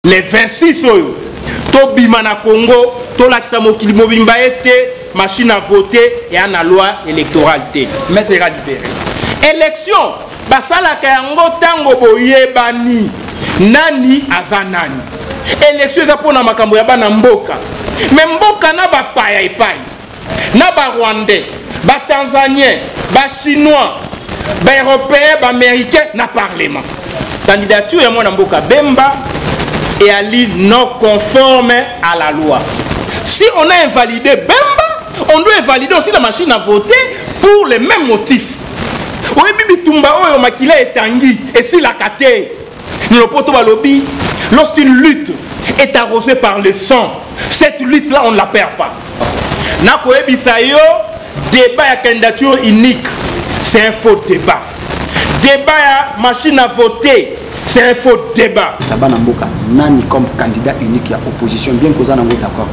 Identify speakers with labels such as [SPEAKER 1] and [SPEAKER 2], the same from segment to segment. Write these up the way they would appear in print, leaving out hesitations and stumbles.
[SPEAKER 1] Les 26 oyo tobima na Congo tolakisa mokili mobimba ete machine à voter et na loi électorale te maître libéré élection basalaka yango tango boyebani nani aza nani élection eza pona makambo ya bana mboka mais mboka na bapaya epai na ba Rwandais ba Tanzaniens ba Chinois ba Européens ba Américains na parlement candidature ya mwana mboka Bemba et Ali non conforme à la loi. Si on a invalidé Bemba, on doit invalider aussi la machine à voter pour les mêmes motifs. Oui, Bibi Tumba Oyo Makila est tangi et si la kate, le poto balobi, lorsqu'une lutte est arrosée par le sang, cette lutte-là on ne la perd pas. Nako Ebisayo, débat à candidature unique, c'est un faux débat. Débat à machine à voter. C'est un faux débat.
[SPEAKER 2] Sabana Mboka, nani comme candidat unique à opposition, bien que vous en avez d'accord.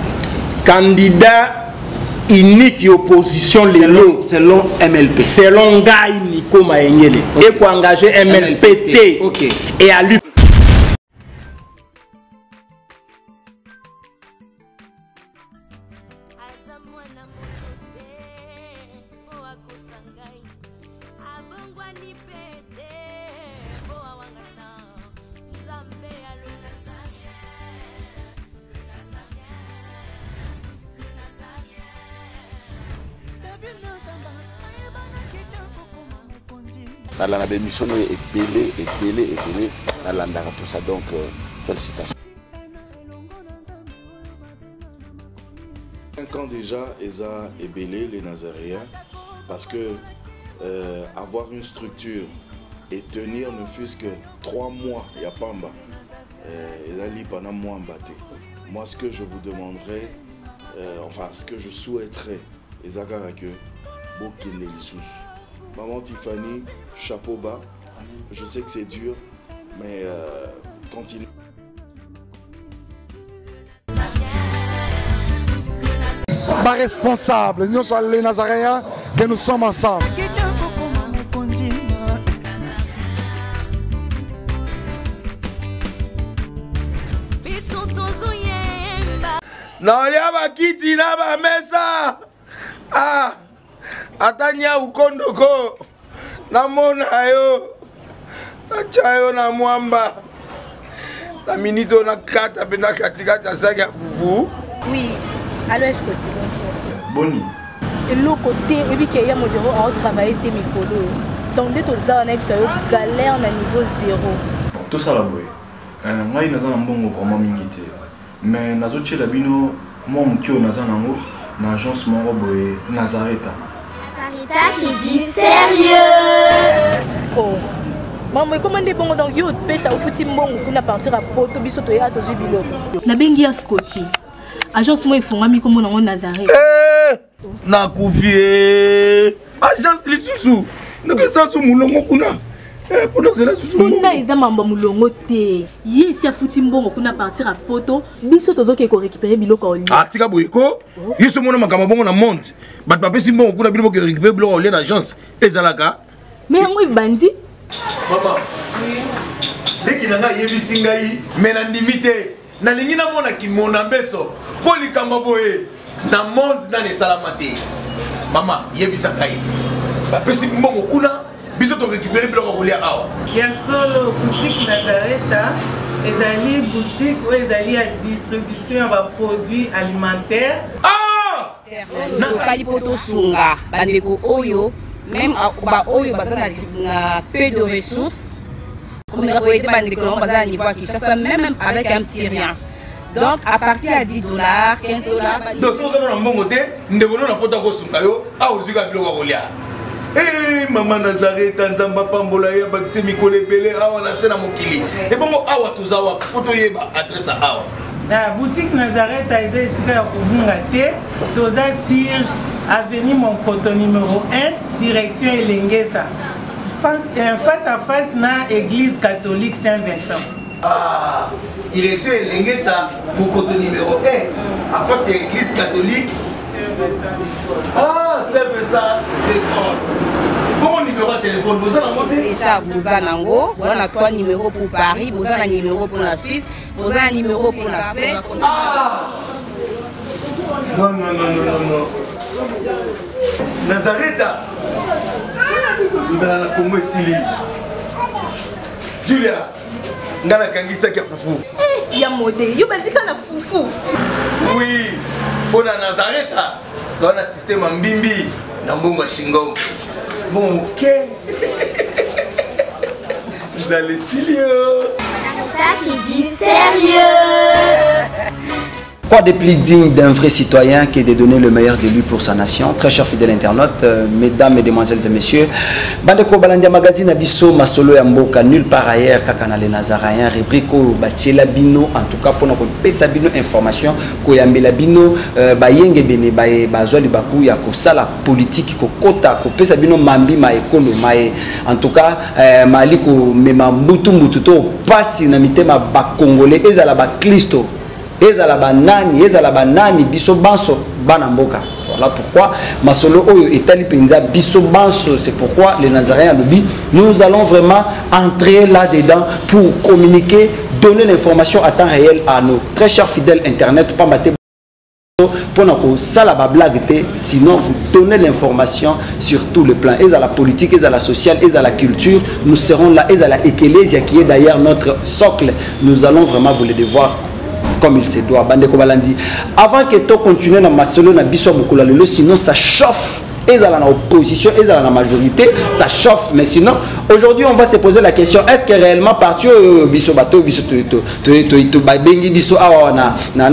[SPEAKER 1] Candidat unique à opposition,
[SPEAKER 2] selon MLP.
[SPEAKER 1] Selon Gaï Niko Maengele. Et pour engager MLPT.
[SPEAKER 2] Okay.
[SPEAKER 1] Et à lui.
[SPEAKER 3] Dans la émission est belé dans l'andara tout ça donc félicitations. 5 ans déjà Eza est belé les Nazaréens parce que avoir une structure et tenir ne fût-ce que 3 mois il y a Pamba Eza li pendant mois mbaté. Moi ce que je vous demanderais enfin ce que je souhaiterais Eza que Bokine Lissous. Maman Tiffany, chapeau bas. Je sais que c'est dur, mais continue.
[SPEAKER 4] Pas responsable, nous sommes les Nazaréens, que nous sommes ensemble.
[SPEAKER 5] Non, il y a pas qui dit là, mais ça. Ah. Atanya ukondoko namona yo nachayo na mwamba na minito na kata pena katikata saga fufu.
[SPEAKER 6] Oui, allô Escoti, bonjour.
[SPEAKER 5] Boni.
[SPEAKER 6] Et l'autre côté, et puis qu'il y a mon bureau à travailler tes micros. Donc dès que ça on a eu galère na niveau 0.
[SPEAKER 7] Tout ça la boy. Moi il naza mbongo vraiment mingité. Mais nazo tchela bino moi mukio naza nango na agence moko boy Nazareta.
[SPEAKER 8] C'est du sérieux.
[SPEAKER 6] Oh. Maman, comment est bon donc yo pesa au fouti mbongo pour partir à Poto bisoto ya to jibilo. Na bengi ya Scotty. Agence moi ifongami comme na Nazareth.
[SPEAKER 5] Na kufie. Agence lisusu. Ndeke sansu mulongo kuna. Pour cela susu.
[SPEAKER 6] Kuna eza mamba mulongo te. Yesi afuti mbongo kuna partir à Poto bisoto zoke ko récupérer biloko oli.
[SPEAKER 5] Ah tika boyiko. Yiso mona makamba bongo na monte. Bat papé si mbongo kuna biloko récupérer biloko oli na agence. Ezalaka.
[SPEAKER 6] Mais yango bandi.
[SPEAKER 5] Maman. Leki nanga yebisi ngai mena ndimite. Na lingi na mona ki mona beso. Poli kamba boye. Na monde na ne salamate. Maman yebisa ngai. Ba pesi mbongo kuna biso to récupérer biloko kolia awa.
[SPEAKER 9] Ya solo boutique Nazareta, ezali boutique où ezali à distribution ya produits alimentaires.
[SPEAKER 5] Ah!
[SPEAKER 10] Nasali poto sunga bandeko oyo même ba oyo baza na peu de ressources. Comme la poété bandeko baza à niveau à Kinshasa même avec un petit rien. Donc à partir à $10, $15.
[SPEAKER 5] Donc si vous avez un bon côté, nous devons nous apporter au sungayo à ozuga biloko kolia. Eh maman Nazareta nzamba pambola ya bakise mikole belé awa na sena mokili. Et bongo awa tozawa poto yeba adresse awa.
[SPEAKER 9] La boutique Nazareta est ici à Kobungate, toza sur avenue Monkoto numéro 1, direction Elengesa. Face à face na église catholique Saint-Vincent.
[SPEAKER 5] Ah, direction Elengesa, Monkoto numéro 1, à face à l'église catholique. Ah, c'est ça, l'école. Bon, numéro de téléphone, vous avez monté?
[SPEAKER 10] Déjà, vous avez nango, vous avez 3 numéros pour Paris, vous avez un numéro pour la Suisse, vous avez un numéro pour la Suède.
[SPEAKER 5] Ah! Non, non, non, non, non, non. Nazareth, vous avez la Congo Sili. Julia, vous avez Kangisa qui a foufou.
[SPEAKER 6] Il y a modé, il y a foufou.
[SPEAKER 5] Oui, pour la Nazareth, tu as un système en bimbi, dans Bongo Shingom. Bon, ok. Vous allez sérieux.
[SPEAKER 8] Ça, c'est du sérieux.
[SPEAKER 2] Quoi de plus digne d'un vrai citoyen que de donner le meilleur de lui pour sa nation? Très chers fidèles internautes, mesdames, mesdemoiselles et messieurs, Bandeko Balandia Magazine Abisso, Masolo Yamboka, nulle part ailleurs, Kakana les Nazaraïens, Rebrico, Batiela Bino, en tout cas pour notre Pesabino information, Koyambela Bino, Bayenge Bene, Bazoli Bakou, Yako Sala politique, Kokota, Pesabino Mambi, Maekono, Mae, en tout cas, Maliko, Mema Mbutu Mbututo, Passi, Namite, Ma Bakongole, Ezalaba Clisto. Ezalaba nani biso banso banamboka. Voilà pourquoi Masolo Oyo et Tali Penza biso banso. C'est pourquoi les Nazaréens lobby, nous allons vraiment entrer là-dedans pour communiquer, donner l'information à temps réel à nos très chers fidèles internet. Pas mater pour nous salaba blague, sinon vous donnez l'information sur tout le plan. Et à la politique, et à la sociale, et à la culture, nous serons là. Et à la ecclésia qui est d'ailleurs notre socle. Nous allons vraiment vous le devoir comme il se doit. Bandeko Balandi, avant que tu continues dans Masolo na biso mukula lelo, sinon ça chauffe. Et à la opposition, et à la majorité, ça chauffe. Mais sinon, aujourd'hui, on va se poser la question, est-ce que réellement parti biso bato biso to bengi biso awa na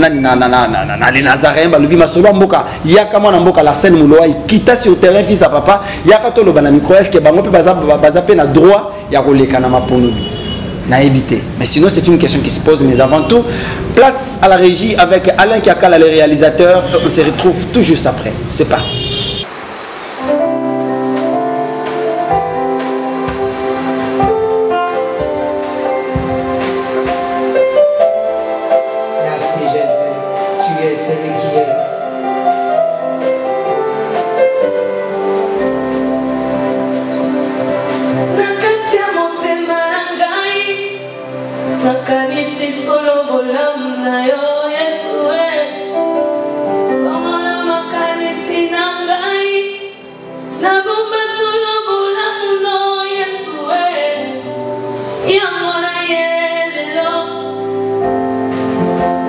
[SPEAKER 2] les Nazaréens balubi Masolo mboka yaka mwana mboka la scène muloa kita sur terrain fils à papa yaka to lo bana micro, est-ce que bango pe baza pe na droit ya koleka na maponobi n'a évité. Mais sinon c'est une question qui se pose. Mais avant tout, place à la régie avec Alain Kiakala, le réalisateur. On se retrouve tout juste après. C'est parti.
[SPEAKER 11] Merci Jésus, tu es celui qui est.
[SPEAKER 12] Nakanisi solo bolam na yo Yesu Bongona makanisi na ngai Na bomba solo bolam no Yesu Yango na ye lelo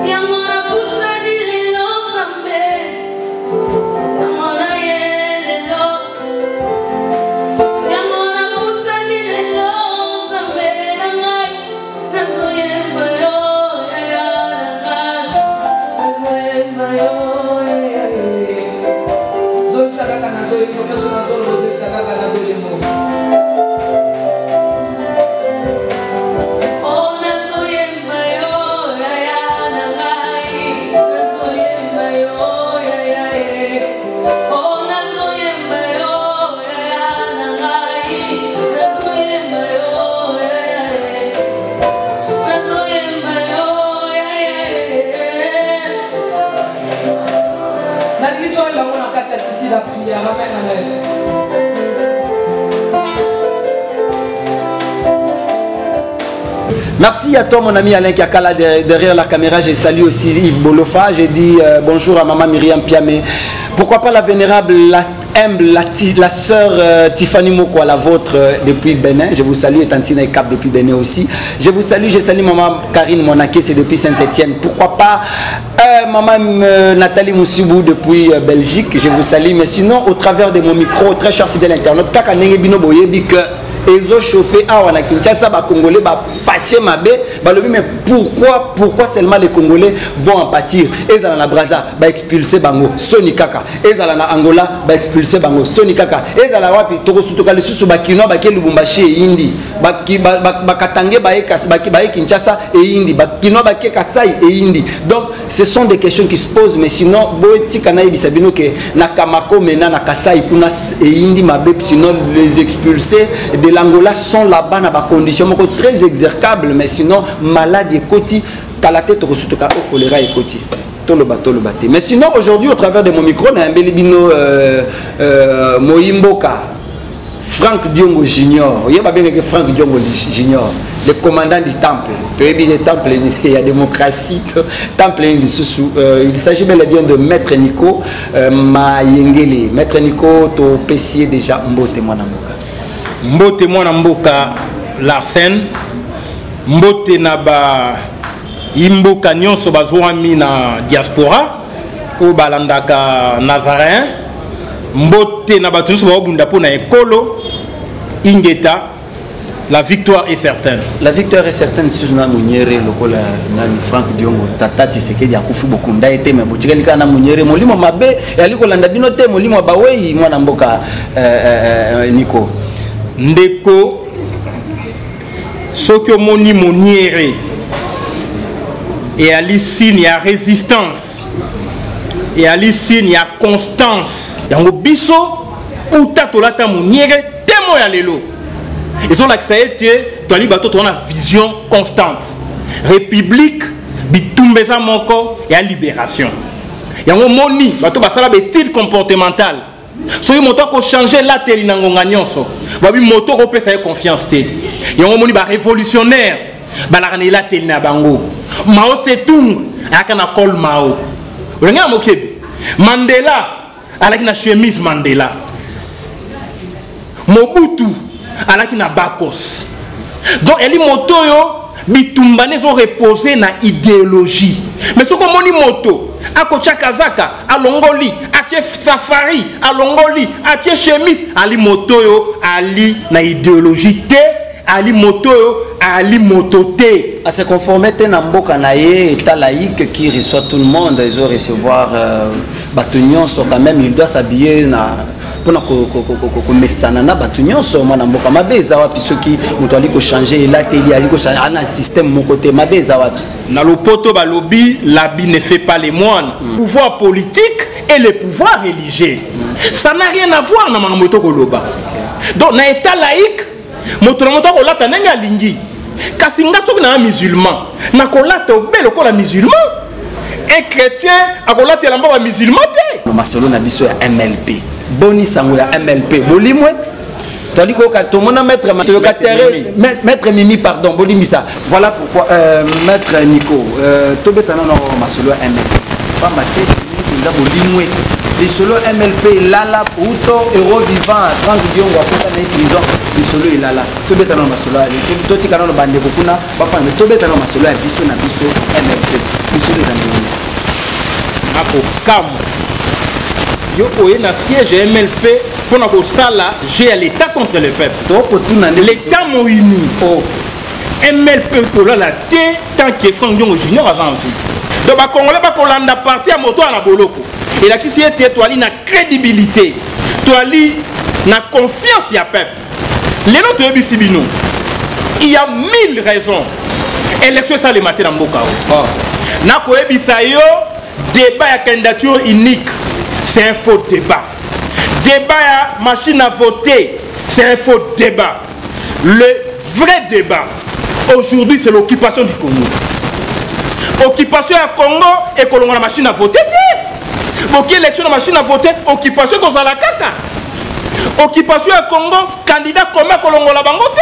[SPEAKER 12] Yango na pusani lelo Zambe Yango na ye lelo Yango na pusani lelo Zambe na ngai
[SPEAKER 2] Merci à toi mon ami Alain Kiakala derrière la caméra. Je salue aussi Yves Bolofa. J'ai dit bonjour à maman Myriam Piamé. Pourquoi pas la vénérable, la humble, la sœur Tiffany Moko, la vôtre depuis Bénin. Je vous salue et Tantine et Cap depuis Bénin aussi. Je vous salue, je salue maman Karine Monaké, c'est depuis Saint-Etienne. Pourquoi pas maman Nathalie Moussibou depuis Belgique. Je vous salue. Mais sinon, au travers de mon micro, très cher fidèle internaute, Kaka Nenge Bino Boyebi que ils ont chauffé à wana Kinshasa, ba Congolais ba fâché mabé, ba lobi mais pourquoi seulement les Congolais vont en pâtir? Ezala na Brazza ba expulser bango Soni Kaka, ezala na Angola ba expulser bango Soni Kaka, ezala wapi toko sutoka le susu ba kino ba ke Lubumbashi e Indi, ba Katange ba e Kinshasa et Indi, ba kino ba ke Kasai et Indi. Donc ce sont des questions qui se posent, mais sinon boeti kana bisabino ke na Kamako mena na Kasai kuna et Indi mabé, sinon les expulser de l'Angola sont là-bas dans des conditions très exécrables, mais sinon malade et koti kalate to kosutoka o choléra et koti tout le bateau. Mais sinon aujourd'hui au travers de mon micro na mbelibino Moyimboka Franck Diongo Junior, il y a bien que Franck Diongo Junior, le commandant du temple. Tu veux dire le temple, il y a démocratie. Temple, il s'agit bel et bien de Maître Nico Mayengele. Maître Nico, tu as payé déjà Mbote Mwanamboka.
[SPEAKER 1] Mbote Mwanamboka, la scène. Mbote Naba Imboka Nyonso Bazouami na diaspora. Ou Balandaka Nazaréen. Mbote Nabatunso Babunda pour na Ekolo. Ingeta. La victoire est certaine.
[SPEAKER 2] La victoire est certaine sur na Mouniere lokola na Franck Diongo tata Tshisekedi akufu bokunda ete me botikalika na Mouniere molimo mabe yaliko landa bino te molimo bawei mwana mboka Nico
[SPEAKER 1] ndeko soki omoni Mouniere et ali signe ya résistance et ali signe ya constance yango biso uta tolata Mouniere temo ya lelo. Ils ont l'accès à une vision constante. République, bitumbeza moko et à libération. Il y a un moni, bato basala bétide comportementale. Si vous avez changé la télé dans l'onganionso, vous avez moto ko pesa confiance té. Il y a un moni ba révolutionnaire, balarane la télé na bango. Mao Tse-tung akana kol Mao. Vous regardez mokebi. Mandela avec na chemise Mandela. Mobutu alaki na bakos. Donc eli moto yo bitumbane zo reposer na idéologie. Mais ce qu'on moni moto akocha kazaka alongoli atie safari alongoli atie chemise ali moto yo ali na idéologie te ali moto yo ali moto te.
[SPEAKER 2] À se conformer à mboka na ye état laïque qui reçoit tout le monde, ils ont recevoir batunion so quand même il doit s'habiller na pona ko mesana na batunion so mwana mboka mabeza wapi soki muto ali ko changer la télé ali ko changer na système mon côté mabeza wapi
[SPEAKER 1] na lopoto balobi l'habit ne fait pas les moines. Pouvoir politique et le pouvoir religieux ça n'a rien à voir na moto koloba. Donc na état laïque moto ko lata nenga lingi Kasinga soki na musulman na kolata obelo ko la musulman et chrétien akolata la mbaba musulman te
[SPEAKER 2] masolo na biso ya MLP boni sango ya MLP bolimwe tandis que to mona maître maître Mimi pardon bolimisa voilà pourquoi maître Nico to betana na masolo ya MLP pas maté nda bolimwe les solo MLP lala uto héros vivant Franck Diongo akota na prison les solo lala to betana na masolo ali to tikana na bande kokuna ba fa to betana na masolo ya biso na biso MLP biso les amis
[SPEAKER 1] ako kam yo oye na siège MLP pour na ko sala j'ai à l'état contre le peuple
[SPEAKER 2] donc tout na
[SPEAKER 1] l'état mo uni oh MLP ko la té tant que Franck Diongo junior avant vie donc ba congolais ba ko landa parti à moto na boloko et là qui si était toi na crédibilité toi na confiance ya peuple les autres bisibino il y a 1000 raisons élection ça le matin na mboka oh na ko ebisa yo débat à candidature unique, c'est un faux débat. Débat à machine à voter, c'est un faux débat. Le vrai débat, aujourd'hui, c'est l'occupation du Congo. Occupation à Congo et que l'on a la machine à voter. Donc, élection de la machine à voter, occupation qu'on a la caca. Occupation à Congo, candidat commun que l'on a la bangote.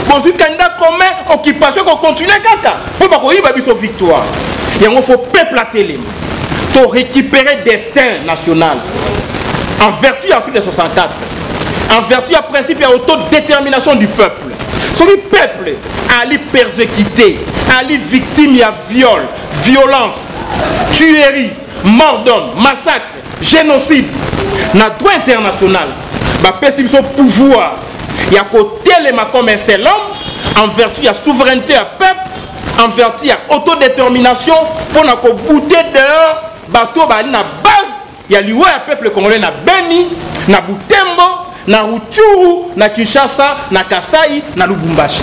[SPEAKER 1] Bon, candidat commun, occupation qu'on continue à caca. Pour qu'on y ait une victoire. Il faut peuple à télé pour récupérer le destin national en vertu de l'article 64, en vertu du principe de l'autodétermination du peuple. Si le peuple a été persécuté, a été victime de viol, violence, tuerie, mort d'homme, massacre, génocide, dans le droit international, il y a pouvoir, il y a côté comme un seul homme, en vertu de la souveraineté du peuple. En vertu à autodétermination pour na ko bouter dehors bateau ba na base ya liwa ya peuple congolais na Beni na Butembo na Rutshuru na Kinshasa na Kasai na Lubumbashi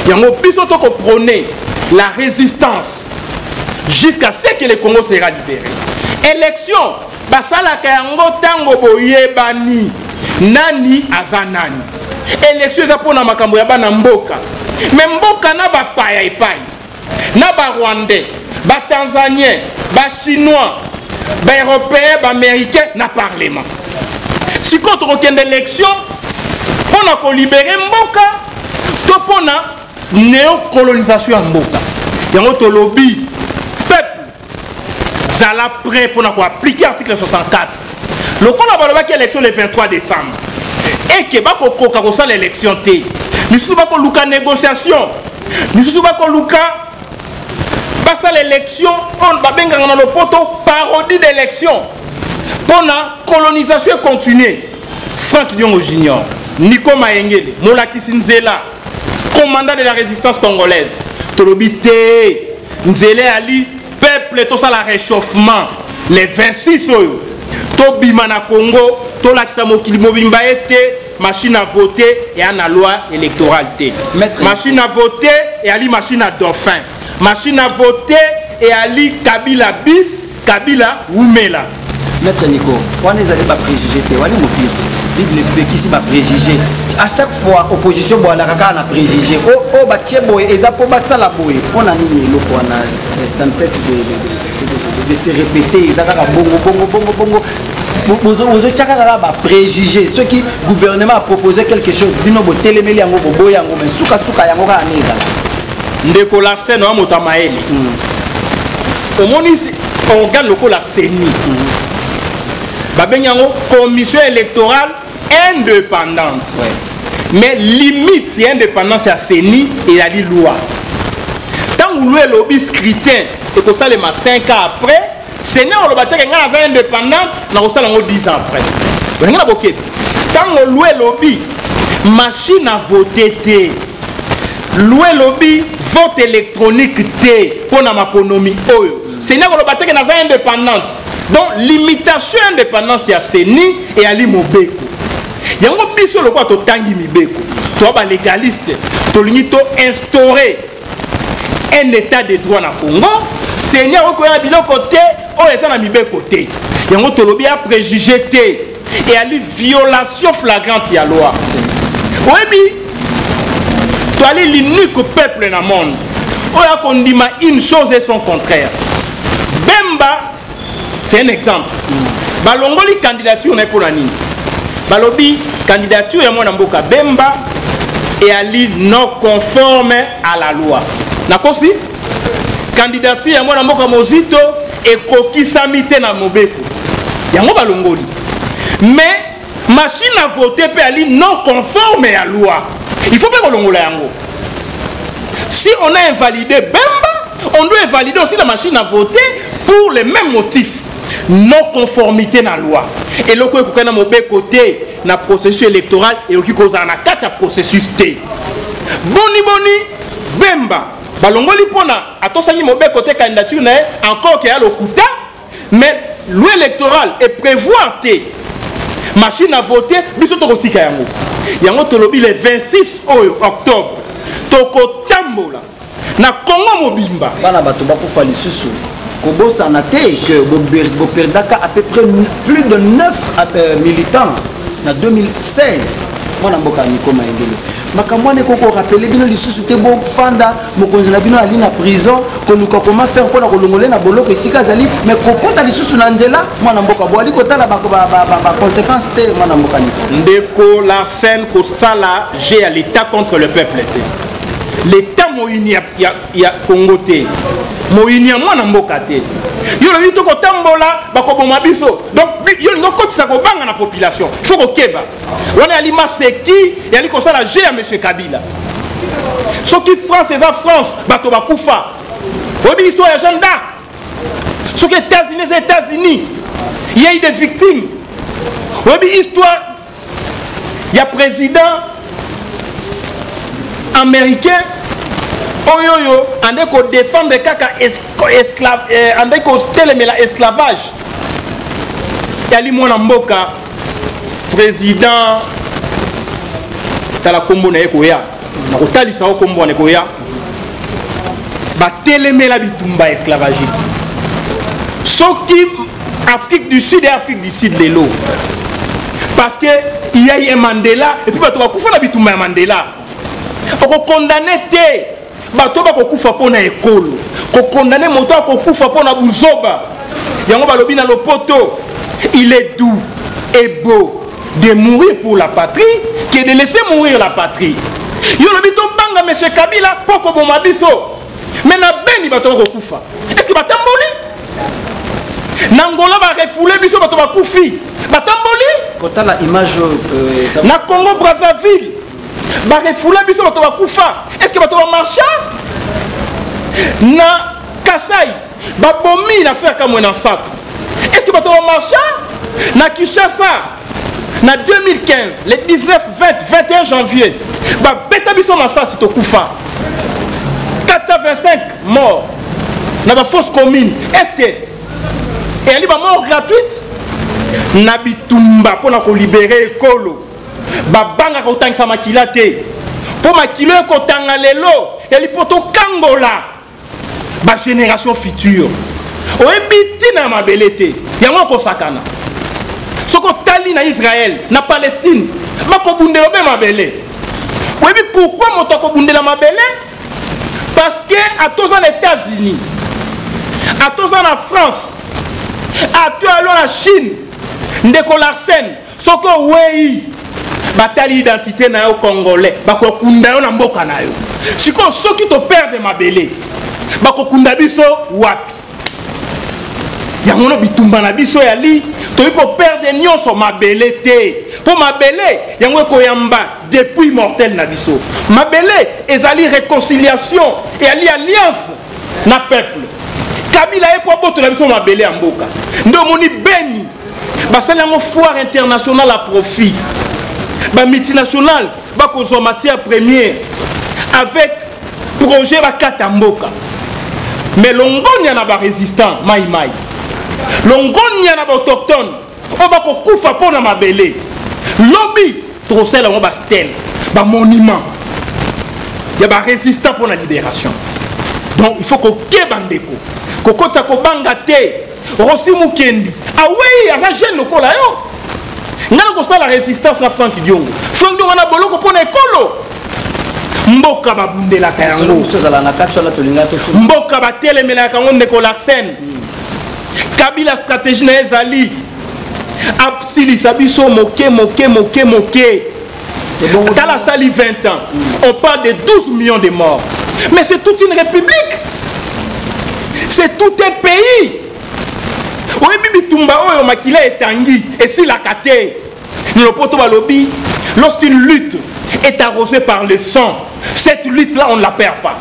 [SPEAKER 1] yango biso to ko prôner la résistance jusqu'à ce que le Congo sera libéré. Élection basala ka yango tango boyebani nani azanani élection za pona makambo ya bana mboka mais mboka na ba paya epai na ba Rwandais, ba Tanzaniens, ba Chinois, ba Européens, ba Américains, na Parlement. Si contre aucune élection, pour libérer Mboka, to pour néocolonisation à Mboka. Yango to lobby peuple zala prêt pour appliquer l'article 64. Le qu'on a parlé de l'élection le 23 décembre. Et que ba ko koka ko sa l'élection té. Nous sommes pas ko luka négociation. Nous sommes pas ko luka basa l'élection on ba benga na le poto parodie d'élection. Pour la colonisation continue. Franck Diongo Junior, Nico Maengele, Molaki Sinzela, commandant de la résistance congolaise. Tolobite, Nzele Ali, peuple, tout ça la réchauffement. Les 26 oyo. Tobimana Congo, Tolakisamo Kilimobimba était machine à voter et à la loi électorale. Machine à voter et à machine à dauphin. Machine à voter et à Kabila bis, Kabila Oumela.
[SPEAKER 2] Maître Nico, on est allé pas préjuger, on est motif. Bible qui s'y va préjuger. À chaque fois, opposition, bon, la caca a préjugé. Oh, bah, tiens, boy, et ça pour ça la boy. On a mis le point, ça ne cesse de se répéter. Ça va bongo. Vous avez préjugé. Ceux qui gouvernement a proposé quelque chose, binobo téléméli yango boy yango, mais souka yango ka aneza.
[SPEAKER 1] Ndeko la scène au Motamaeli. Au monde ici, on regarde le coup la CENI. Babenyango commission électorale indépendante. Ouais. Mais limite c'est indépendance à CENI et à la loi. Tant que vous avez lobby scrutin et que ça les 5 ans après, CENI on le battait quand on est indépendante, on ça 10 ans après. Vous avez beaucoup. Tant que vous avez lobby machine à voter louer lobby vote électronique T pour na maponomi oyo. CENI on le battait quand on est indépendante. Donc, limitation indépendance à CENI et à l'Imobeko. Il y a un peu de quoi tu tangi Mibeko. Tu es légaliste. Tu as instauré un état de droit dans le Congo. CENI a reconnu un côté, ou est dans Mibeko côté. Il y a un peu de préjugé et à la violation flagrante de la loi. Oui, tu es l'unique peuple dans le monde. On dit une chose et son contraire. Bemba. C'est un exemple. Balongoli candidature n'est pour la nini. Balobi candidature est mon amboka Bemba et Ali non conforme à la loi. Nakosi candidature est mon amboka Mozito et koki samite na mobeko. Yango balongoli. Mais machine à voter peut Ali non conforme à la loi. Il faut pas kolongola yango. Si on a invalidé Bemba, on doit invalider aussi la machine à voter pour les mêmes motifs. Non conformité dans la loi. Et le coup qu'on a mauvais côté dans le processus électoral et qui cause un 4 processus T. Boni Bemba. Balongoli pona atosani mauvais côté candidature encore qu'il y a le kuta mais loi électorale est prévoir T. Machine à voter biso to kotika yango. Yango to lobi le 26 octobre. Toko tambola na Congo mobimba.
[SPEAKER 2] Bana bato bakufa lisusu. Kobosa na te que Boperdaka à peu près plus de 9 militants en 2016. Moi namboka Nico Maengele. Makamwane koko rappeler bino lisusu te bon fanda mokonzi na bino ali na prison ko luka comment faire pour na kolongole na boloko esika zali mais kokota lisusu na nzela moi namboka bo ali kotala ba conséquences te moi namboka Nico.
[SPEAKER 1] Ndeko la scène ko sala j'ai à l'état contre le peuple. L'état moïni ya Congo te. Moïni moi na mboka te. Yo le to ko tambola ba ko boma biso. Donc yo ngo kotisa ko banga na population. Faut ko keba. Wana ali maseki et ali ko sala j'ai à monsieur Kabila. Ce qui France et va France bato ba kufa. Obi histoire ya Jeanne d'Arc. Ce qui États-Unis, il y a eu des victimes. Obi histoire il y a président américain oyoyo ande ko défendre kaka esclave ande ko telemela esclavage yali mwana mboka président tala kombo na ekoya na kotalisa ko kombo na ekoya ba telemela bitumba esclavagiste soki Afrique du Sud et Afrique du Sud lelo parce que il y a eu Mandela et puis bato ba kufa na bitumba ya Mandela on condamné té bato ba ko kufa pona ekolo ko condamné moto ko kufa pona buzoba yango balobi na lopoto il est doux et beau de mourir pour la patrie que de laisser mourir la patrie. Yo le bito banga monsieur Kabila poko boma biso. Mais na beni bato ko kufa. Est-ce que batamboli? Nangola va refouler biso bato ba kufi. Batamboli?
[SPEAKER 2] Kota la image
[SPEAKER 1] na Congo Brazzaville. Ba refouler biso bato ba kufa. Est-ce que bato ba marcher? Na Kasai ba bomi na faire comme un sac. Est-ce que bato ba marcher? Na Kinshasa na 2015, le 19, 20, 21 janvier, bah bêta biso na ça c'est au Koufa. 425 morts na ba fosse commune. Est-ce que et elle va mort gratuite? Na bitumba pour na ko libérer Kolo. Ba banga ko tangisa makila te. Pour makilo ko tanga lelo, elle poto kangola. Ba génération future. Oyebi na mabelete. Yango ko sakana. Soko tali na Israël, na Palestine, mako bundela be mabele. Oui, mais pourquoi motoko bundela mabele? Parce que à tous les États-Unis, à tous en France, à tous en Chine, ndeko Larsen, soko wei batali identité na yo congolais, bako kunda yo na mboka na yo. Siko soki to perdre mabele, bako kunda biso wapi? Yangono bitumba na biso ya li to iko perdre nyonso mabele te. Pour mabele yango ko yamba depuis mortel na biso. Mabele ezali réconciliation et ali alliance na peuple. Kabila e ko boto na biso mabele ya mboka. Ndo moni beni basali yango foire internationale à profit. Ba multinational ba ko zo matière première avec projet ba kata mboka. Mais longonya na ba résistant mai mai. Longonya na ba autochtone o ba ko kufa pona mabele. Lobby trocel on ba stèle ba monument. Il y a ba résistant pour la libération. Donc il faut que kebandeko ko kota ko banga te Rossi Mukendi. Ah oui, asa jeune lokola yo. Ngana ko la résistance na Franck Diongo. Franck Diongo na boloko pona ekolo. Mboka ba bundela kayango. Mboka ba telemela kango ndeko Larsen. Kabila stratégie na ezali Absili Sabiso moke. Dans la salle 20 ans, on parle de 12 millions de morts. Mais c'est toute une république. C'est tout un pays. Oui, Bibi Tumba Oyo Makila et Tanguy. Et si la kate, le poto balobi, lorsqu'une lutte est arrosée par le sang, cette lutte-là, on ne la perd pas.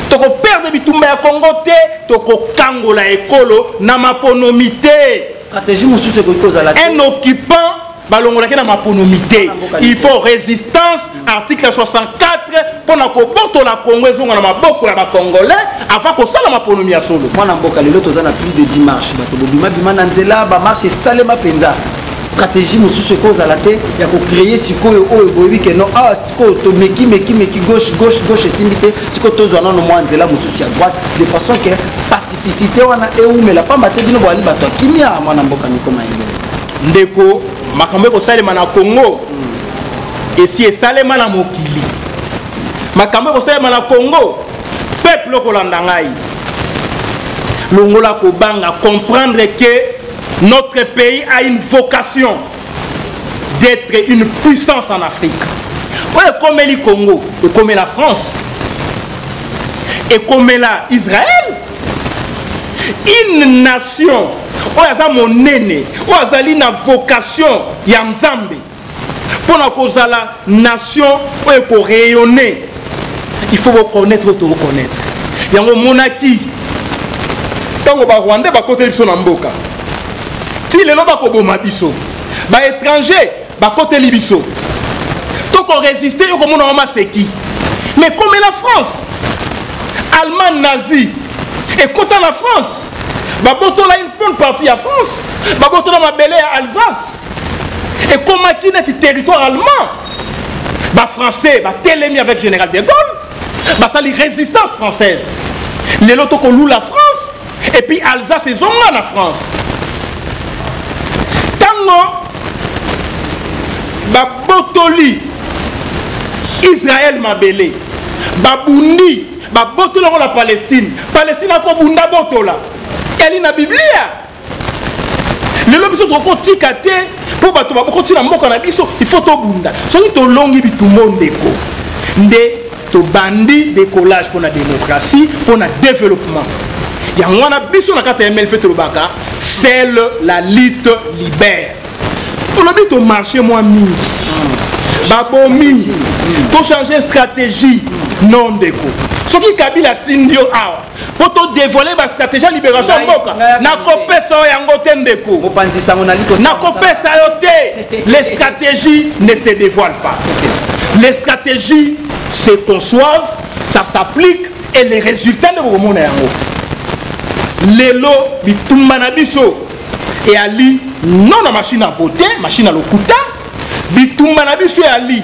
[SPEAKER 1] Toko perdre bitumba ya Congo te, toko kangola ekolo na maponomité.
[SPEAKER 2] Stratégie mususu ko cause la.
[SPEAKER 1] Un occupant balongola ke na maponomité. Il faut résistance article 64 pour na ko boto la Congo ezonga na maboko ya ba congolais avant ko sala maponomi ya solo.
[SPEAKER 2] Mwana mboka lelo tozana plus de 10 marches bato bobima bima na nzela ba marche salema penza. Stratégie mususu ko za la te ya ko créer sikoyo oyo boyebi ke no ah sikoyo to meki gauche simité sikoyo tozana no mwa nzela mususu ya droite de façon que pacificité wana eumela pamba te bino bwali bato kimia mwana mboka nikoma ngene
[SPEAKER 1] ndeko makambo ko salema na Congo et si esalema na mokili makambo ko salema na Congo peuple ko landa ngai longola ko banga comprendre que notre pays a une vocation d'être une puissance en Afrique. Comme le Congo, et comme la France, et comme Israël, une nation, où il y a mon aîné, où il y a une vocation, il y a Nzambe. Pour la nation, où il faut rayonner, il faut reconnaître, reconnaître. Il y a un monarchie. Quand on va Rwanda, on va côté de son amboka. Si les gens sont étrangers, côté Libiso. Donc on résiste, c'est qui? Mais comme la France, Allemagne nazie, et quand la France, il y a une bonne partie de la France, il y a Alsace. Et comme qui est le territoire allemand, les Français, télémi avec le général de Gaulle, c'est la résistance française. Les gens qui louent la France, et puis Alsace et Zonga la France. Babotoli Israël mabele babundi babotola la Palestine a ko bunda botola elle na Biblia le lelo biso tokotika te po bato bakotina mboka na biso il faut tobunda soki tolongi bitumba ndeko nde tobandi décollage pour la démocratie pour le développement yango wana biso na kata MLP tolobaka seule la lutte libère tolobi to marché moi mingi babomi to changer stratégie non ndeko soki Kabila tindio awa pour te dévoiler la stratégie de libération mboka na kopesa yango te ndeko na kopesa yo te les stratégies ne se dévoilent pas les stratégies se conçoivent ça s'applique et les résultats de mon yango lelo bitumba na biso et ali non la machine à voter machine à lokuta bitumba na biso et ali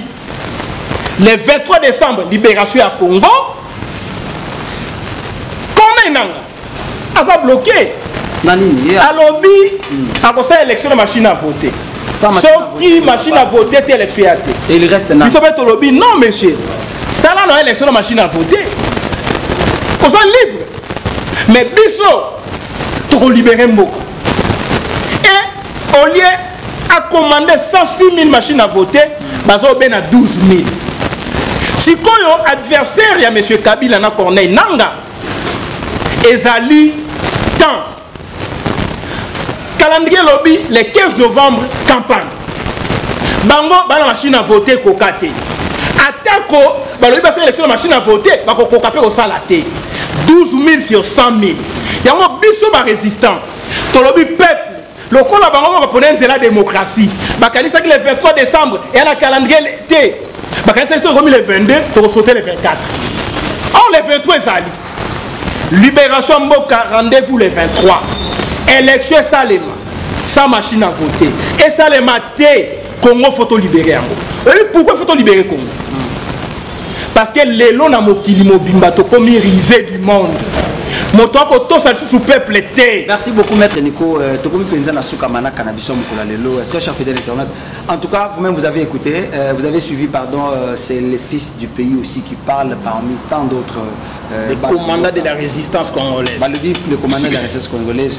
[SPEAKER 1] le 23 décembre libération à Congo. A bloqué. Alobi a commencé l'élection de machine à voter. Qui machine à voter est élection.
[SPEAKER 2] Et il reste là.
[SPEAKER 1] Non monsieur. Ça là non élection de machine à voter. On soit libre. Mais biso pour libérer Mboko. Et au lieu à commander 106 000 machines à voter, bazo ben à 12 000. Si koyo adversaire ya monsieur Kabila na Corneille Nanga ezali temps calendrier lobby le 15 novembre campagne bango bana machine à voter kokate atako balobi basa élection de machine à voter bako kokape au salaté 12 000 sur 100 000 yango biso ba résistant tolobi peuple lokola bango ba poner de la démocratie bakanisa que le 23 décembre et la calendrier té bakanisa que le 22 to sauter le 24 or le 23 ezali libération Mboka, rendez-vous le 23. Élection Salema, sans machine à voter. Et Salema, Congo faut libérer. Pourquoi faut libérer Congo? Parce que les lois na mokili mobimba to comme risé du monde.
[SPEAKER 2] Merci beaucoup maître Nico. Très cher fidèle internaute. En tout cas, vous-même vous avez écouté, vous avez suivi, pardon, c'est les fils du pays aussi qui parlent parmi tant d'autres.
[SPEAKER 1] Le commandant de la résistance congolaise.
[SPEAKER 2] Le commandant de la résistance congolaise.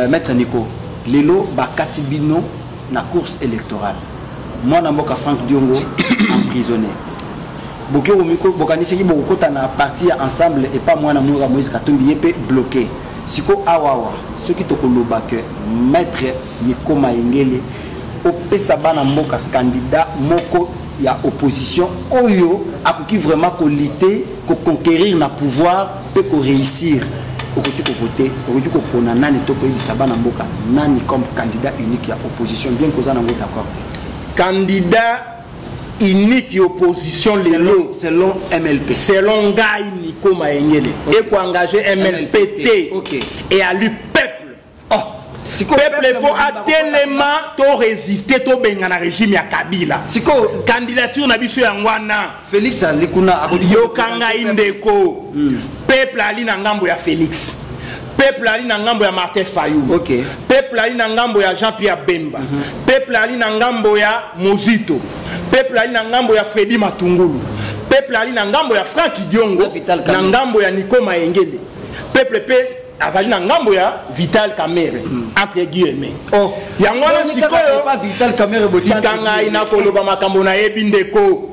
[SPEAKER 2] Maître Nico, Lelo Bakatibino na course électorale. Moi, Namboka Franck Diongo emprisonné. Bokanisi bokota na parti ensemble et pas moi na Moïse Katumbi yepé bloqué. Siko awawa ceux qui tokoloba que maître Nico Maengele opesa bana mboka candidat moko ya opposition oyo akoki vraiment ko lutter ko conquérir na pouvoir et ko réussir okoki ko voter okoki ko pona nani toko yisa bana mboka nani comme candidat unique ya opposition bien que ça na ngota d'accord
[SPEAKER 1] candidat unique opposition
[SPEAKER 2] selon MLP
[SPEAKER 1] selon Gaï Nico Maengele et pour engager MLPT et à lui peuple peuple il faut tellement to résister to benga na régime ya Kabila candidature na biso ya ngwana
[SPEAKER 2] Félix Alikuna
[SPEAKER 1] yo kanga indeko peuple ali na ngambo ya Félix peuple ali na ngambo ya Martin Fayou peuple ali na ngambo ya Jean-Pierre Bemba peuple ali na ngambo ya Mozito peuple ali na ngambo ya Freddy Matungulu peuple ali na ngambo ya Franck Diongo na ngambo ya Nico Maengele peuple pe azali na ngambo ya Vital Kamerhe entre guillemets yango na sikoyo
[SPEAKER 2] pas Vital Kamerhe
[SPEAKER 1] botikanga ina koloba makambo na yebi ndeko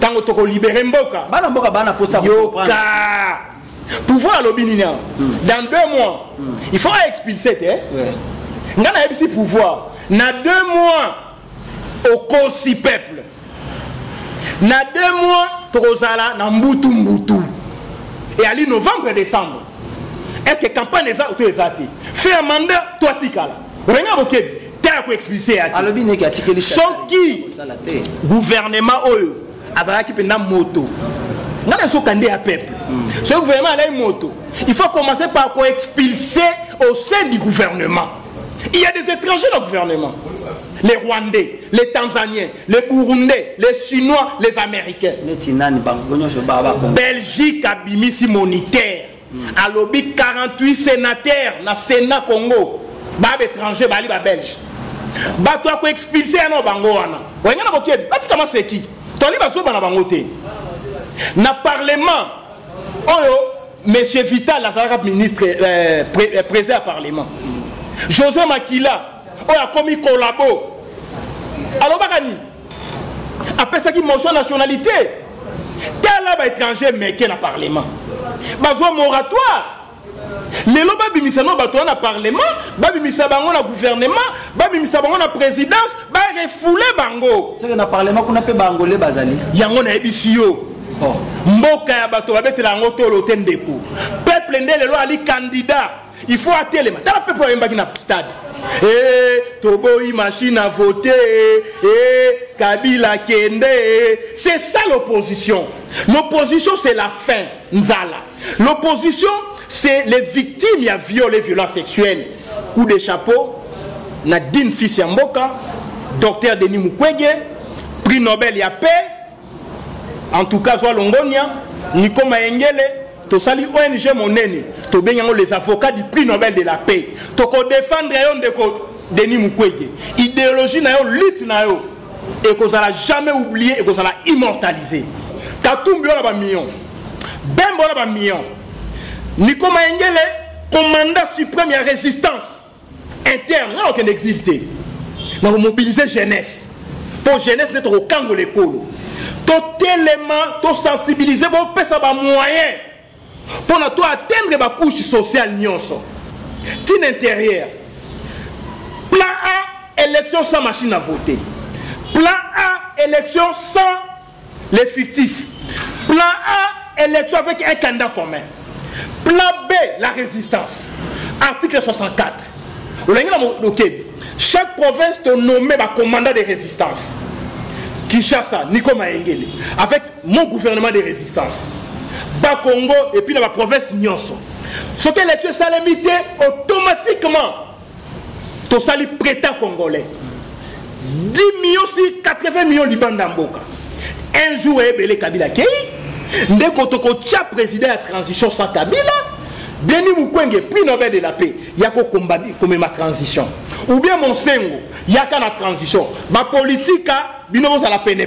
[SPEAKER 1] tango toko libérer mboka
[SPEAKER 2] bana mboka bana posa
[SPEAKER 1] yoka pouvoir lobby dans 2 mois il faut expulser ngana yebisi pouvoir na 2 mois au Kosi peuple na 2 mois tozala na mbutu et ali novembre décembre est-ce que campagne eza auto ezati fait un mandat toi tikala renga bokebi ta ko expulser ati
[SPEAKER 2] alobi neki atikeli
[SPEAKER 1] soki gouvernement oyo azalaki pena moto ngana so kande ya peuple ce gouvernement a une moto il faut commencer par expulser au sein du gouvernement. Il y a des étrangers dans le gouvernement. Les Rwandais, les Tanzaniens, les Burundais, les Chinois, les Américains. Belgique a bimisi monitaire. A lobby 48 sénateurs dans le Sénat Congo. Bab étranger, bali ba belge. Ba toi ko expulser no bango wana. Wengana boké, bati kama c'est qui? Toli ba so bana bango te. Na parlement oyo monsieur Vital la ministre président du parlement. José Makila oyo akomi collabo alobaka nini apesaki motion nationalité tala baétranger meke na parlement bazwa moratoire lelo babimisa no bato na parlement babimisa bango na gouvernement babimisa bango na présidence barefoule bango
[SPEAKER 2] c'est que na parlement kuna pe bangolais bazali
[SPEAKER 1] yango na ebisi yo mboka ya bato babetela yango tolo te ndeko peuple nde lelo ali candidat il faut atelema tala peuple ayembaki na stade toboyi machine à voter Kabila kende c'est ça l'opposition. L'opposition c'est la fin nzala. L'opposition c'est les victimes y a violé violences sexuelles. Coup de chapeau Nadine Fils Yamboka, docteur Denis Mukwege, prix Nobel ya paix. En tout cas Joa Longonia, Nico Maengele, to sali ONG monene, to benyango les avocats du prix Nobel de la paix. To ko défendre yon de ko Denis Mukwege. Idéologie na yo, lutte na yo. Et qu'on n'a jamais oublié et qu'on a immortalisé. Katumbi on a million. Bembo on a million. Nico Maengele, commandant suprême de résistance interne, non aucun exilté. Nous avons mobilisé jeunesse. Pour jeunesse d'être au camp de l'école. Tout élément, tout sensibiliser, pour faire ça moyen. Pour nous atteindre la couche sociale nyonso. Tin intérieur. Plan A, élection sans machine à voter. Plan A, élection sans les fictifs. Plan A, élection avec un candidat commun. Plan B, la résistance. Article 64. Chaque province te nomme un commandant de résistance. Kinshasa, Nico Maengele. Avec mon gouvernement de résistance. Bas Congo et puis dans la province Nyonso. Ce que l'élection s'est limitée automatiquement. Tout ça les prétend congolais. 10 millions si 80 millions Liban d'Amboka. Un jour, Ebele Kabila Kei. Ndeko Toko Tcha président de la transition sans Kabila. Denis Mukwege, prix Nobel de la paix. Yako combattre comme ma transition. Ou bien mon Sengo, Yaka la transition. Ma politique, binomo à la peine.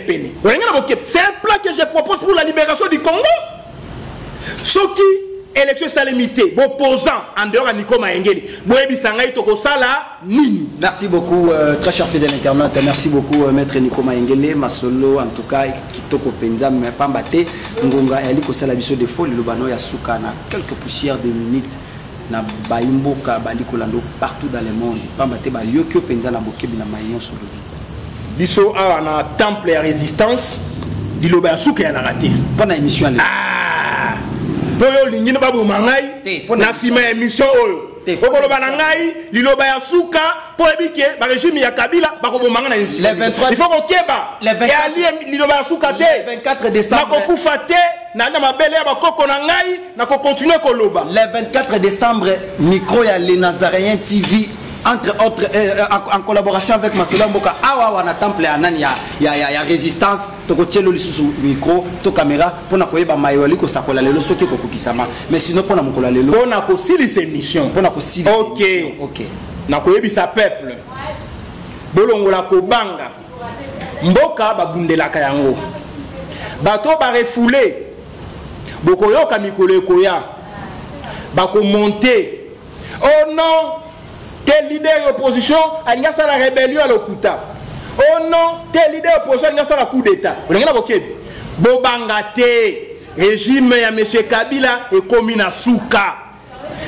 [SPEAKER 1] C'est un plan que je propose pour la libération du Congo. Ce qui élection salimité, opposant en dehors à Nico Maengele.
[SPEAKER 2] Merci beaucoup, très cher fidèle internaute. Merci beaucoup, maître Nico Maengele. Masolo, en tout cas, Kitoko Penza, mais pas batté. Ngonga, elle est la biso de folie. Le bano yasuka na quelques poussières de minutes. Na baimboka, balikolando partout dans le monde. Pas batté, ba yokyo Penza na bokebi na maillon sur le
[SPEAKER 1] biso a na temple à résistance. Diloba yasuka ya na raté.
[SPEAKER 2] Pendant l'émission,
[SPEAKER 1] Poyo lingine babu mangai na sima émission oyo okoloba na ngai liloba ya suka po ebike ba régime ya Kabila bakobo manga na émission il faut ko keba ya ali liloba ya suka te
[SPEAKER 2] 24 décembre
[SPEAKER 1] na kokufa te na na mabele ya bakoko na ngai na ko continuer koloba
[SPEAKER 2] le 24 décembre micro ya Les Nazaréens TV entre autres en collaboration avec Masolo Mboka awa na temple ya nani ya résistance toko tielo lisusu micro to caméra pona koyeba mayoli ko sakola lelo soki ko kokisama mais sinon pona mokola lelo
[SPEAKER 1] pona ko sili ces missions
[SPEAKER 2] pona ko sili
[SPEAKER 1] OK na koyebi sa peuple bolongola ko banga mboka babundelaka yango bato ba refoulé bokoyoka mikolo ekoya bako monter oh non tel leader opposition a la rébellion à l'Okuta. Oh non, tel leader opposition a la coup d'état. Vous avez vu? Bobangate, régime ya monsieur Kabila et Komina Souka.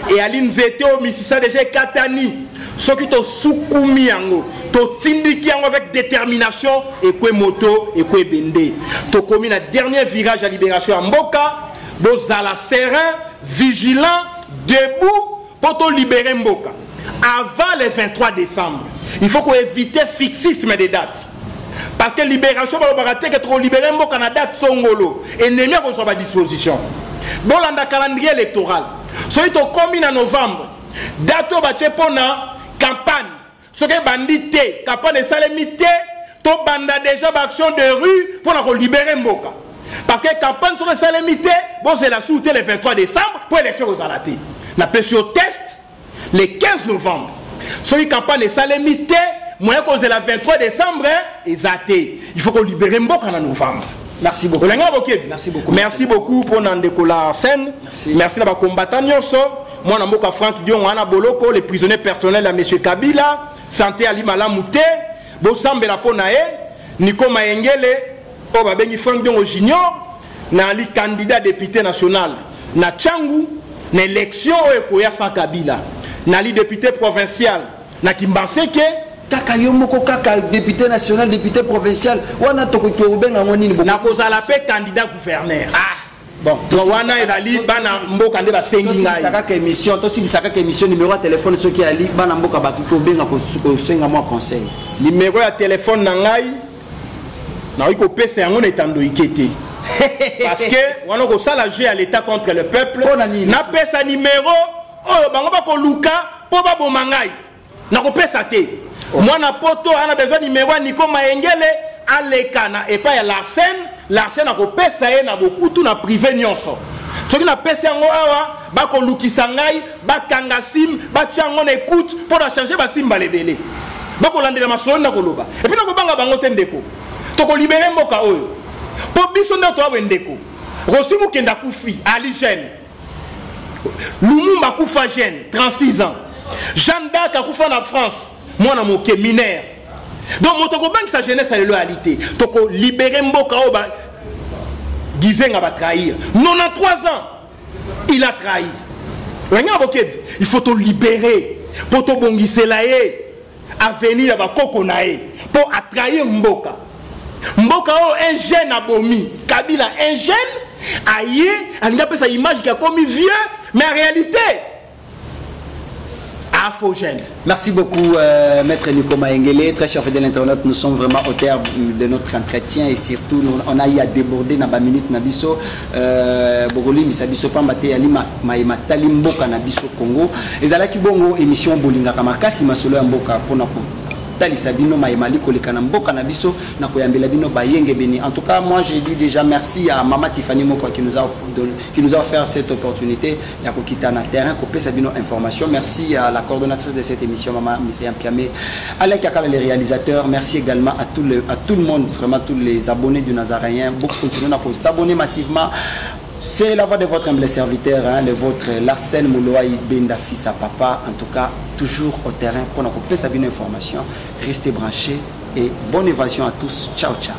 [SPEAKER 1] Et Aline Zete au Mississa déjà Katani. Ce qui te soukumi yango, to tindiki yango avec détermination et kwe moto et kwe bende. To commis la dernier virage à libération en Mboka, bozala serein, vigilant, debout pour te libérer Mboka. Avant le 23 décembre, il faut qu'on évite le fixisme des dates. Parce que libération, on va trop libérer un Canada Songolo. Et n'est pas qu'on soit à disposition. Bon, on a un calendrier électoral. Ce qui est commis en novembre, date pour la campagne. Ce qui est bandité, campagne de salamité, to banda déjà action de rue pour la libérer Mboka. Parce que la campagne sur la salamité, bon, c'est la soutien le 23 décembre pour l'élection aux alatés. La pression test. Le 15 novembre, sur une campagne de salémité, moi, quand c'est le 23 décembre, il faut qu'on libère Mboka en novembre.
[SPEAKER 2] Merci beaucoup.
[SPEAKER 1] Merci beaucoup. Merci beaucoup pour Nandeko la scène. Merci à la combattant. moi Namboka Franck Dion wana boloko les prisonniers personnels à monsieur Kabila santé ali malamu te bo sambela pona e Nico Maengele o ba bengi Franck Dion junior na ali candidat député national na Tchangu na élection ekoya sans Kabila na li député provincial na Kimbanseke
[SPEAKER 2] kaka yo moko kaka député national député provincial wana tokoki obenga ngonini
[SPEAKER 1] na kozala pe candidat gouverneur bon wana ezali bana mboka nde basengi ngai
[SPEAKER 2] saka émission to si saka émission numéro de téléphone soki ali bana mboka bakuki obenga ko senga moi conseil
[SPEAKER 1] numéro ya téléphone na ngai na iko pesa yango na etando ikete parce que wana ko sala jeu à l'état contre le peuple na pesa numéro oh bango ba ko luka po ba boma ngai na ko pesa te moi na poto ana besoin numéro Nico Maengele alekana et pas ya Larsen a kopesa ye na bokutu na privé nyonso soki na pesa yango awa bakolukisa ngai bakanga sim batia yango na écoute mpo na changer basimba lebele bakolandela masolo na koloba epuis na kobanga bango te ndeko tokolibere mboka oyo mpo biso nde toawe ndeko Rosimu Kenda kufi ali jeune Lumumba akufa jeune 36 ans Jeanne d'Arc akufa na France mwana moke mineur. Donc motoko bank sa jeunesse à la loyalité toko libérer mboka oba Gizenga va trahir 93 ans il a trahi il faut te libérer pour te bongisela ye avenir ba kokonae pour attraire mboka mboka o un jeune abomi Kabila un jeune aïe alinga pesa image qui a commis vieux mais en réalité Afogène.
[SPEAKER 2] Merci beaucoup, Maître Nico Maengele. Très cher fidèle internaute, nous sommes vraiment au terme de notre entretien et surtout, on a eu à déborder dans la minute Nabiso. Bogoli, Misabiso, Pambate, Alima, Maïma, Talimboka, Nabiso, Congo. Et Zalaki Bongo, émission Bolinga Kamakasi, Masolo Mboka, Ponako. Sabino Maïmali Kolekanamboka Nabiso Nakoyambela Bino Bayenge Beni. En tout cas, moi j'ai dit déjà merci à Mama Tiffany Moko qui nous a offert cette opportunité. Yakokita na terrain Kopé Sabino information. Merci à la coordonnatrice de cette émission Mama Myriam Piamé, Alec Yakala les réalisateurs. Merci également à tout le monde, vraiment tous les abonnés du Nazaréen. Beaucoup continuent à s'abonner massivement. C'est la voix de votre humble serviteur, hein, le vôtre Larsen Mouloaï Benda fils à papa. En tout cas, toujours au terrain pour nous couper sa bonne information. Restez branchés et bonne évasion à tous. Ciao, ciao.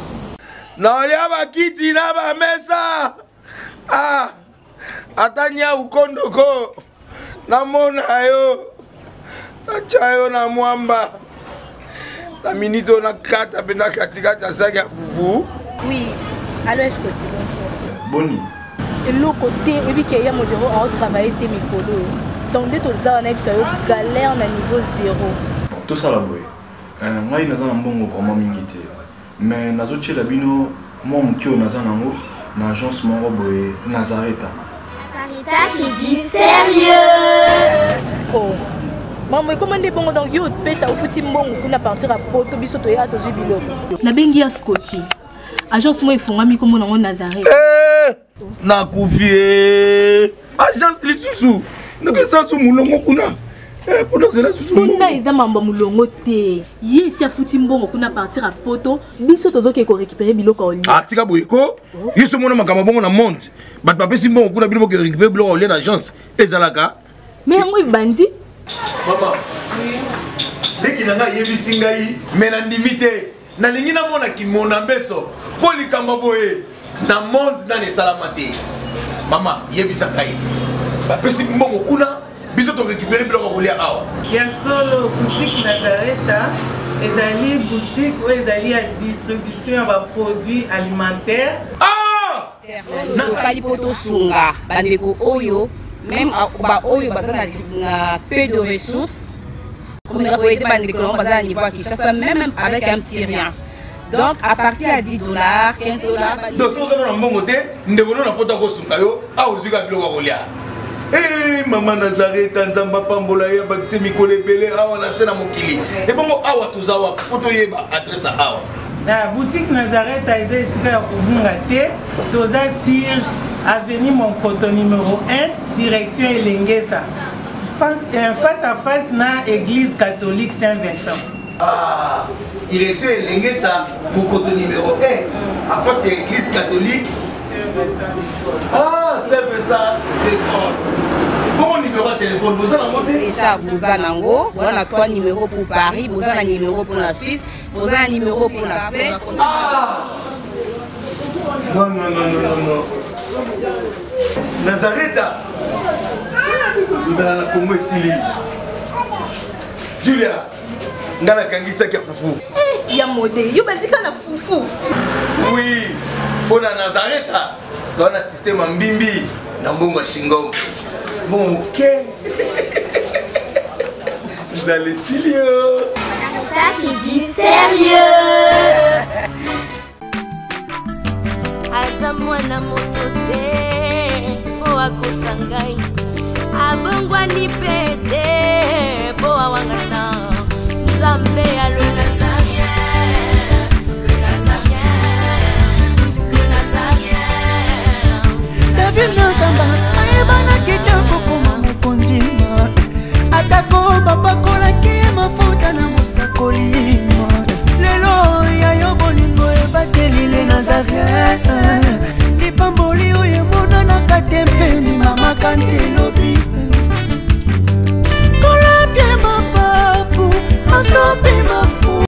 [SPEAKER 5] Non, il y a kiti na ba mesa. Ah, atanya ukondoko. Na mona yo. Na chayo na mwamba. Na minito na kata benda katikata saga fufu.
[SPEAKER 6] Oui. Allô, est-ce que tu bonjour.
[SPEAKER 7] Boni.
[SPEAKER 6] Et l'autre côté, et puis qu'il y a mon bureau à travailler tes micros. Donc, dès que tu as un galère à niveau 0.
[SPEAKER 7] Tout ça là, boy. Moi, il y a un bon vraiment mingité. Mais dans autre chose, moi, je suis dans l'agence Moroboy Nazareta.
[SPEAKER 8] Sarita qui dit sérieux.
[SPEAKER 6] Oh. Maman, comment est bon dans YouTube? Ça vous fout bon pour partir à Poto, Bisoto et à Tojibilo. Nabengi à Scotty. Agence moi, ils font ami comme on Nazareta.
[SPEAKER 5] Na kufie agence lisusu ndeke sansu mulongo kuna pona zela susu
[SPEAKER 6] kuna eza mamba mulongo te yesi afuti mbongo kuna partir à Poto biso tozoke ko récupérer biloko oli
[SPEAKER 5] atika boyiko yiso mona makamba bongo na monte bat papesi mbongo kuna biloko ko récupérer biloko oli na agence ezalaka
[SPEAKER 6] mais yango ibandi
[SPEAKER 5] mama leki nanga yebisi ngai mais na ndimite na lingi na mona kimona mbeso poli kamba boye na monde na salamate mama yebisa kai ba pesi mbongo kuna biso to récupérer biloko kolia awa
[SPEAKER 9] ya solo boutique Nazareta ezali boutique où ezali à distribution ya ba produits alimentaires
[SPEAKER 10] na sali poto sunga bandeko oyo même ba oyo bazana na peu de ressources comme na koyete bandeko bazana niveau Kinshasa même avec un petit rien. Donc à partir à 10 $, 15 $.
[SPEAKER 5] Donc si vous avez un bon côté, nous devons nous apporter au Sunkayo, à Ozuga Bilogolia. Eh, maman Nazareta, Nzamba Pambola, Bakse Mikole Bele, Awa Nasena Mokili. Et bon, Awa Tozawa, Potoyeba, adresse à Awa.
[SPEAKER 9] La boutique Nazareta est ici à Kubungate, Toza Sir, avenue Monkoto numéro 1, direction Elengesa. Face à face na église catholique Saint-Vincent.
[SPEAKER 5] Ah, direction Elengesa, Monkoto numéro 1, à face de l'église catholique. Ah, c'est ça, l'école. Bon numéro. numéro de téléphone, vous avez un moté?
[SPEAKER 10] Déjà, vous avez un 3 numéros pour Paris, vous avez un numéro pour la Suisse, vous avez un numéro pour la Suède.
[SPEAKER 5] Ah! Non, non, non, non, non, non. Nazareth, vous avez un Congo Sili. Julia, vous avez un Kangisa qui a foufou.
[SPEAKER 6] Il y a modé, il y a un foufou.
[SPEAKER 5] Oui, pour la Nazareth, tu as un système en bimbi, dans Bongo Shingom. Bon, ok. Vous allez sérieux.
[SPEAKER 8] Ça, c'est du sérieux.
[SPEAKER 12] Aza mwana moto te po akosangai abongwani pete po awangana Nzambe ya le Nazarien, le Nazarien, le Nazarien. David Nozamba.